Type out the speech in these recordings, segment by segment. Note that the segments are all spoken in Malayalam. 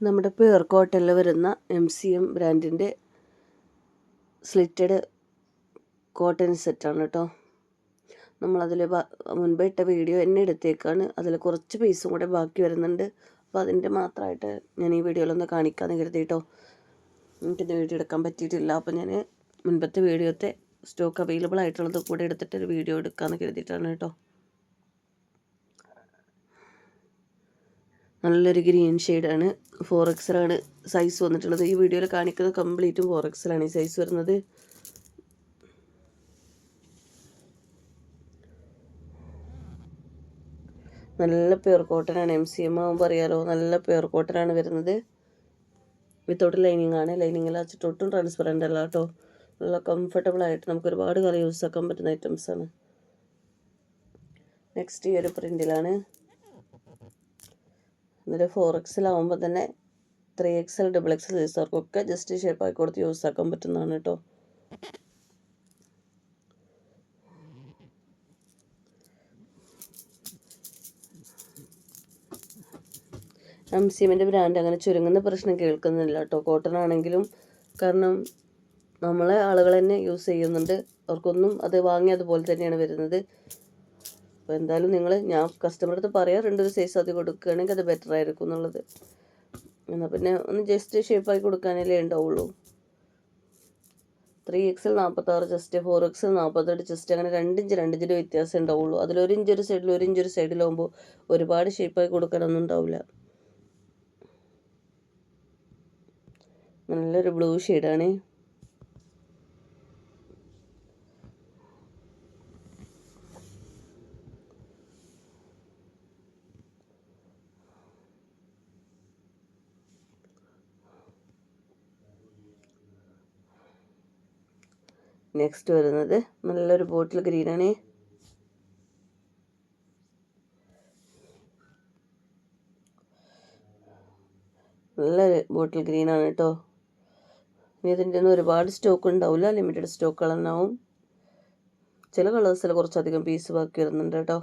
നമ്മുടെ പ്യുർ കോട്ടണിൽ വരുന്ന MCM ബ്രാൻഡിൻ്റെ സ്ലിറ്റഡ് കോട്ടൺ സെറ്റാണ് കേട്ടോ. നമ്മളതിൽ മുൻപ് ഇട്ട വീഡിയോ എന്നെ എടുത്തേക്കാണ്. അതിൽ കുറച്ച് പീസും കൂടെ ബാക്കി വരുന്നുണ്ട്. അപ്പോൾ അതിൻ്റെ മാത്രമായിട്ട് ഞാൻ ഈ വീഡിയോയിലൊന്ന് കാണിക്കാമെന്ന് കരുതി കേട്ടോ. എനിക്കിത് വീഡിയോ എടുക്കാൻ പറ്റിയിട്ടില്ല. അപ്പോൾ ഞാൻ മുൻപത്തെ വീഡിയോത്തെ സ്റ്റോക്ക് അവൈലബിൾ ആയിട്ടുള്ളത് കൂടെ എടുത്തിട്ടൊരു വീഡിയോ എടുക്കാമെന്ന് കരുതിയിട്ടാണ് കേട്ടോ. നല്ലൊരു ഗ്രീൻ ഷെയ്ഡാണ്. 4XL ആണ് സൈസ് വന്നിട്ടുള്ളത്. ഈ വീഡിയോയിൽ കാണിക്കുന്നത് കംപ്ലീറ്റും 4XL ആണ് ഈ സൈസ് വരുന്നത്. നല്ല പ്യുർ കോട്ടനാണ്. MCM ആകുമ്പോൾ അറിയാലോ, നല്ല പ്യുർ കോട്ടനാണ് വരുന്നത്. വിത്തൗട്ട് ലൈനിങ് ആണ്. ലൈനിങ്ങിൽ വെച്ചിട്ട് ഒട്ടും ട്രാൻസ്പെറൻ്റ് അല്ല കേട്ടോ. നല്ല കംഫർട്ടബിൾ ആയിട്ട് നമുക്ക് ഒരുപാട് കാലം യൂസ് ആക്കാൻ പറ്റുന്ന ഐറ്റംസാണ്. നെക്സ്റ്റ് ഈ ഒരു പ്രിൻറ്റിലാണ്. എന്നിട്ട് 4XL ആകുമ്പോൾ തന്നെ 3XL XXL സൈസുകാർക്കൊക്കെ ജസ്റ്റ് ഷേപ്പാക്കി കൊടുത്ത് യൂസ് ആക്കാൻ പറ്റുന്നതാണ് കേട്ടോ. MCMൻ്റെ ബ്രാൻഡ് അങ്ങനെ ചുരുങ്ങുന്ന പ്രശ്നം കേൾക്കുന്നില്ല കേട്ടോ. കോട്ടൺ ആണെങ്കിലും, കാരണം നമ്മളെ ആളുകൾ തന്നെ യൂസ് ചെയ്യുന്നുണ്ട്. അവർക്കൊന്നും അത് വാങ്ങി അതുപോലെ തന്നെയാണ് വരുന്നത്. അപ്പോൾ എന്തായാലും ഞാൻ കസ്റ്റമർ അടുത്ത് പറയാം, 2 സൈസ് അത് കൊടുക്കുകയാണെങ്കിൽ അത് ബെറ്റർ ആയിരിക്കും എന്നുള്ളത്. എന്നാൽ പിന്നെ ഒന്ന് ജസ്റ്റ് ഷേപ്പാക്കി കൊടുക്കാനല്ലേ ഉണ്ടാവുള്ളൂ. 3XL 46 ജസ്റ്റ്, 4XL 48 ജസ്റ്റ്, അങ്ങനെ 2 ഇഞ്ച് വ്യത്യാസം ഉണ്ടാവുള്ളൂ. അതിൽ 1 ഇഞ്ച് ഒരു സൈഡിൽ 1 ഇഞ്ച് ഒരു സൈഡിലാകുമ്പോൾ ഒരുപാട് ഷേപ്പാക്കി കൊടുക്കാനൊന്നും ഉണ്ടാവില്ല. നല്ലൊരു ബ്ലൂ ഷെയ്ഡാണ്. നെക്സ്റ്റ് വരുന്നത് നല്ലൊരു ബോട്ടിൽ ഗ്രീനാണ്. നല്ലൊരു ബോട്ടിൽ ഗ്രീനാണ് കേട്ടോ. ഇതിൻ്റെ ഒന്നും ഒരുപാട് സ്റ്റോക്ക് ഉണ്ടാവില്ല, ലിമിറ്റഡ് സ്റ്റോക്കുകളെന്നാവും. ചില കളേഴ്സിൽ കുറച്ചധികം പീസ് ബാക്കി വരുന്നുണ്ട് കേട്ടോ.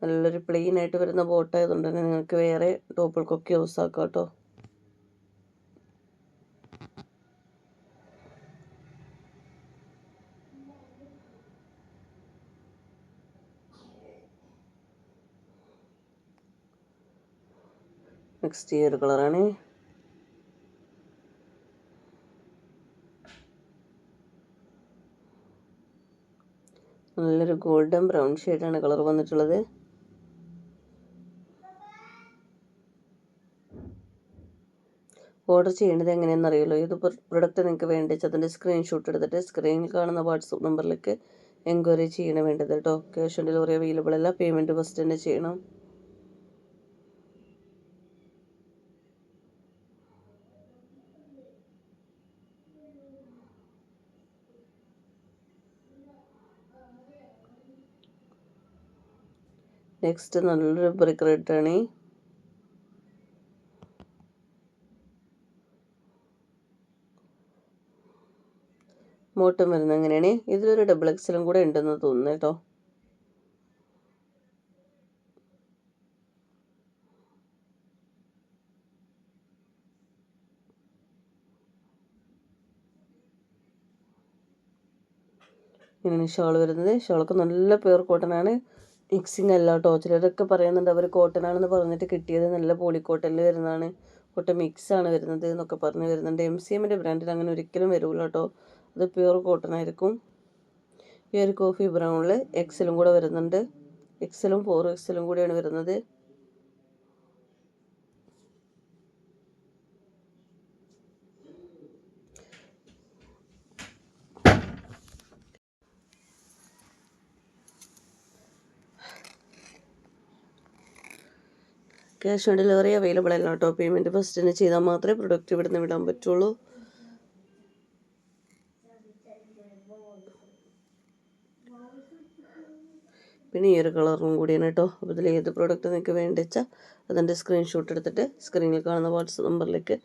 നല്ലൊരു പ്ലെയിൻ ആയിട്ട് വരുന്ന ബോട്ടായതുകൊണ്ട് തന്നെ നിങ്ങൾക്ക് വേറെ ടോപ്പുകൾക്കൊക്കെ യൂസ് ആക്കാം കേട്ടോ. നെക്സ്റ്റ് ഈ ഒരു കളറാണ്. നല്ലൊരു ഗോൾഡൻ ബ്രൗൺ ഷെയ്ഡാണ് കളർ വന്നിട്ടുള്ളത്. ഓർഡർ ചെയ്യേണ്ടത് എങ്ങനെയാണെന്ന് അറിയുമല്ലോ. ഇത് പ്രൊഡക്റ്റ് നിങ്ങൾക്ക് വേണ്ടിച്ച് അതിൻ്റെ സ്ക്രീൻഷോട്ട് എടുത്തിട്ട് സ്ക്രീനിൽ കാണുന്ന വാട്സപ്പ് നമ്പറിലേക്ക് എൻക്വയറി ചെയ്യണം വേണ്ടത് കേട്ടോ. ക്യാഷ് ഓൺ ഡെലിവറി അവൈലബിൾ അല്ല. പേയ്മെൻറ്റ് ഫസ്റ്റ് തന്നെ ചെയ്യണം. നെക്സ്റ്റ് നല്ലൊരു ബ്രിക്ക് റെഡാണ്. മോട്ടം വരുന്നത് അങ്ങനെയാണ്. ഇതിലൊരു XXL കൂടെ ഉണ്ടെന്ന് തോന്നുന്നു കേട്ടോ. ഇങ്ങനെയാണ് ഷാൾ വരുന്നത്. ഷാളൊക്കെ നല്ല പ്യുർ കോട്ടൺ ആണ്. മിക്സിങ് അല്ല കേട്ടോ. ചിലരൊക്കെ പറയുന്നുണ്ട് അവർ കോട്ടൺ ആണെന്ന് പറഞ്ഞിട്ട് കിട്ടിയത് നല്ല പോളിക്കോട്ടണിൽ വരുന്നതാണ്, കോട്ടൺ മിക്സ് ആണ് വരുന്നത് എന്നൊക്കെ പറഞ്ഞ് വരുന്നുണ്ട്. MCMൻ്റെ ബ്രാൻഡിൽ അങ്ങനെ ഒരിക്കലും വരില്ല കേട്ടോ. അത് പ്യുർ കോട്ടൺ ആയിരിക്കും. ഈ ഒരു കോഫി ബ്രൗണിൽ XL കൂടെ വരുന്നുണ്ട്. XL 4XL കൂടെയാണ് വരുന്നത്. ക്യാഷ് ഓൺ ഡെലിവറി അവൈലബിൾ അല്ല കേട്ടോ. പേയ്മെൻറ്റ് ഫസ്റ്റ് തന്നെ ചെയ്താൽ മാത്രമേ പ്രൊഡക്റ്റ് ഇവിടുന്ന് വിടാൻ പറ്റുള്ളൂ. പിന്നെ ഈ ഒരു കളറും കൂടിയാണ് കേട്ടോ. അപ്പോൾ ഇതിൽ ഏത് പ്രോഡക്റ്റ് നിങ്ങൾക്ക് വേണ്ടിച്ചാൽ അതിൻ്റെ സ്ക്രീൻഷോട്ട് എടുത്തിട്ട് സ്ക്രീനിൽ കാണുന്ന വാട്സപ്പ് നമ്പറിലേക്ക്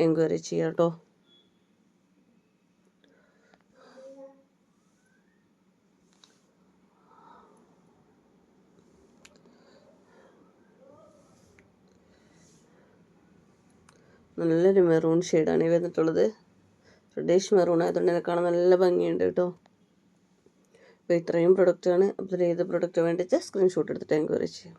എൻക്വയറി ചെയ്യാം കേട്ടോ. നല്ലൊരു മെറൂൺ ഷെയ്ഡാണ് ഈ വന്നിട്ടുള്ളത്. റെഡിഷ് മെറൂൺ ആയതുകൊണ്ട് തന്നെ കാണാൻ നല്ല ഭംഗിയുണ്ട് കേട്ടോ. അപ്പോൾ ഇത്രയും പ്രൊഡക്റ്റാണ്. അപ്പോൾ ഏത് പ്രൊഡക്റ്റ് വേണ്ടിയിട്ട് സ്ക്രീൻഷോട്ട് എടുത്തിട്ട് എൻക്വയറി ചെയ്യാം.